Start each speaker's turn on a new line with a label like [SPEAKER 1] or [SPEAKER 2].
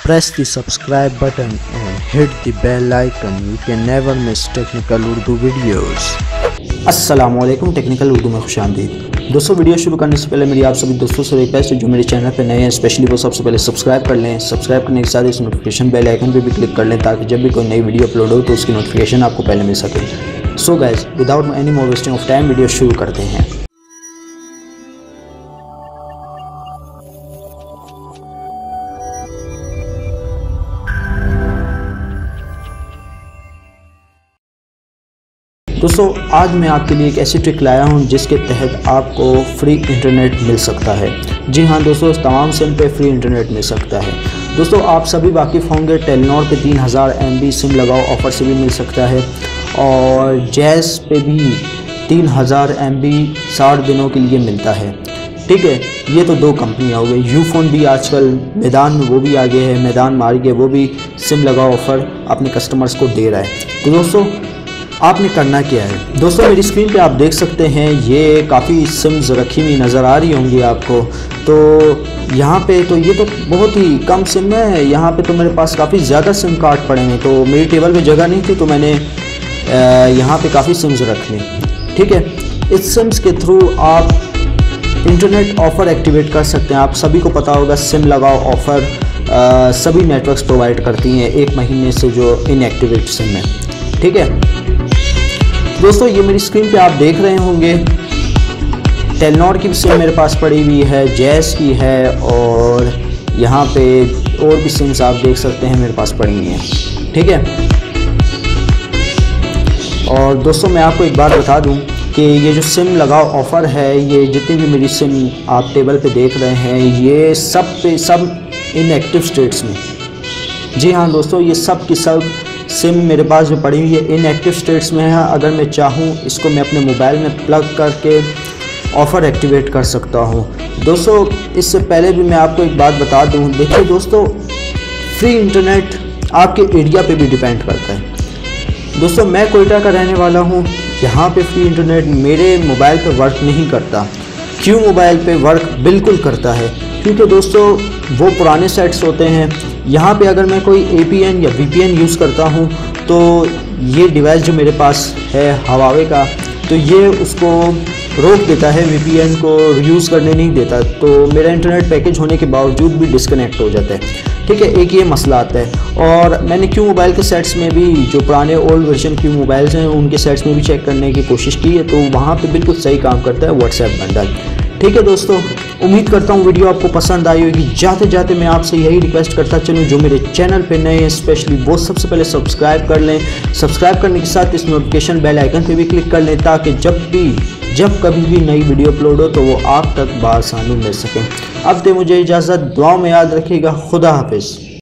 [SPEAKER 1] Press the subscribe button and hit the bell icon. You can never miss technical Urdu videos.
[SPEAKER 2] अस्सलामुअलैकुम, technical Urdu में खुशामदीद। दोस्तों, video शुरू करने से पहले मेरी आप सभी दोस्तों से रिक्वेस्ट है जो मेरे चैनल पे नए हैं स्पेशली वो सबसे पहले सब्सक्राइब कर लें। सब्सक्राइब करने के साथ इस नोटिफिकेशन बेल आइकन पे भी क्लिक कर लें ताकि जब भी कोई नई वीडियो अपलोड हो तो उसकी नोटिफिकेशन आपको पहले मिल सके। So guys, without any more wasting of time video शुरू करते हैं। दोस्तों, आज मैं आपके लिए एक ऐसी ट्रिक लाया हूं जिसके तहत आपको फ्री इंटरनेट मिल सकता है। जी हाँ दोस्तों, तमाम सिम पे फ्री इंटरनेट मिल सकता है। दोस्तों, आप सभी वाकिफ़ होंगे टेलीनॉर पे 3000 MB सिम लगाओ ऑफ़र से भी मिल सकता है और जैज़ पे भी 3000 MB 60 दिनों के लिए मिलता है। ठीक है, ये तो दो कंपनियाँ हो गई। यूफोन भी आजकल मैदान में वो भी आगे है, मैदान मार के वो भी सिम लगाओ ऑफ़र अपने कस्टमर्स को दे रहा है। तो दोस्तों, आपने करना क्या है। दोस्तों, मेरी स्क्रीन पे आप देख सकते हैं ये काफ़ी सिम्स रखी हुई नज़र आ रही होंगी आपको। तो यहाँ पे तो ये तो बहुत ही कम सिम है। यहाँ पे तो मेरे पास काफ़ी ज़्यादा सिम कार्ड पड़े हैं, तो मेरी टेबल पे जगह नहीं थी तो मैंने यहाँ पे काफ़ी सिम्स रख ली। ठीक है, इस सिम्स के थ्रू आप इंटरनेट ऑफ़र एक्टिवेट कर सकते हैं। आप सभी को पता होगा सिम लगाओ ऑफ़र सभी नेटवर्क्स प्रोवाइड करती हैं 1 महीने से जो इनएक्टिवेट सिम है। ठीक है दोस्तों, ये मेरी स्क्रीन पे आप देख रहे होंगे टेलीनॉर की भी सिम मेरे पास पड़ी हुई है, जैज़ की है और यहाँ पे और भी सिम्स आप देख सकते हैं मेरे पास पड़ी हुई हैं। ठीक है, और दोस्तों मैं आपको एक बात बता दूं कि ये जो सिम लगाओ ऑफ़र है, ये जितनी भी मेरी सिम आप टेबल पे देख रहे हैं ये सब इनएक्टिव स्टेट्स में। जी हाँ दोस्तों, ये सब की सब सिम मेरे पास जो पड़ी हुई है इनएक्टिव स्टेट्स में है। अगर मैं चाहूँ इसको मैं अपने मोबाइल में प्लग करके ऑफ़र एक्टिवेट कर सकता हूँ। दोस्तों, इससे पहले भी मैं आपको एक बात बता दूँ, देखिए दोस्तों, फ्री इंटरनेट आपके एरिया पे भी डिपेंड करता है। दोस्तों, मैं कोयटा का रहने वाला हूँ, यहाँ पे फ्री इंटरनेट मेरे मोबाइल पे वर्क नहीं करता। क्यों मोबाइल पे वर्क बिल्कुल करता है? क्योंकि दोस्तों वो पुराने सेट्स होते हैं। यहाँ पे अगर मैं कोई APN या VPN यूज़ करता हूँ तो ये डिवाइस जो मेरे पास है हवावे का, तो ये उसको रोक देता है, VPN को यूज़ करने नहीं देता। तो मेरा इंटरनेट पैकेज होने के बावजूद भी डिस्कनेक्ट हो जाता है। ठीक है, एक ये मसला आता है। और मैंने क्यों मोबाइल के सेट्स में भी जो पुराने ओल्ड वर्जन क्यों मोबाइल्स हैं उनके सेट्स में भी चेक करने की कोशिश की है, तो वहाँ पे बिल्कुल सही काम करता है व्हाट्सएप बंडल। ठीक है दोस्तों, उम्मीद करता हूँ वीडियो आपको पसंद आई होगी। जाते जाते मैं आपसे यही रिक्वेस्ट करता चलूँ जो मेरे चैनल पे नए हैं स्पेशली वो सबसे पहले सब्सक्राइब कर लें। सब्सक्राइब करने के साथ इस नोटिफिकेशन बेल आइकन पे भी क्लिक कर लें ताकि जब कभी भी नई वीडियो अपलोड हो तो वो आप तक बआसानी मिल सके। अब दे मुझे इजाज़त, दुआओं में याद रखिएगा। खुदा हाफिज़।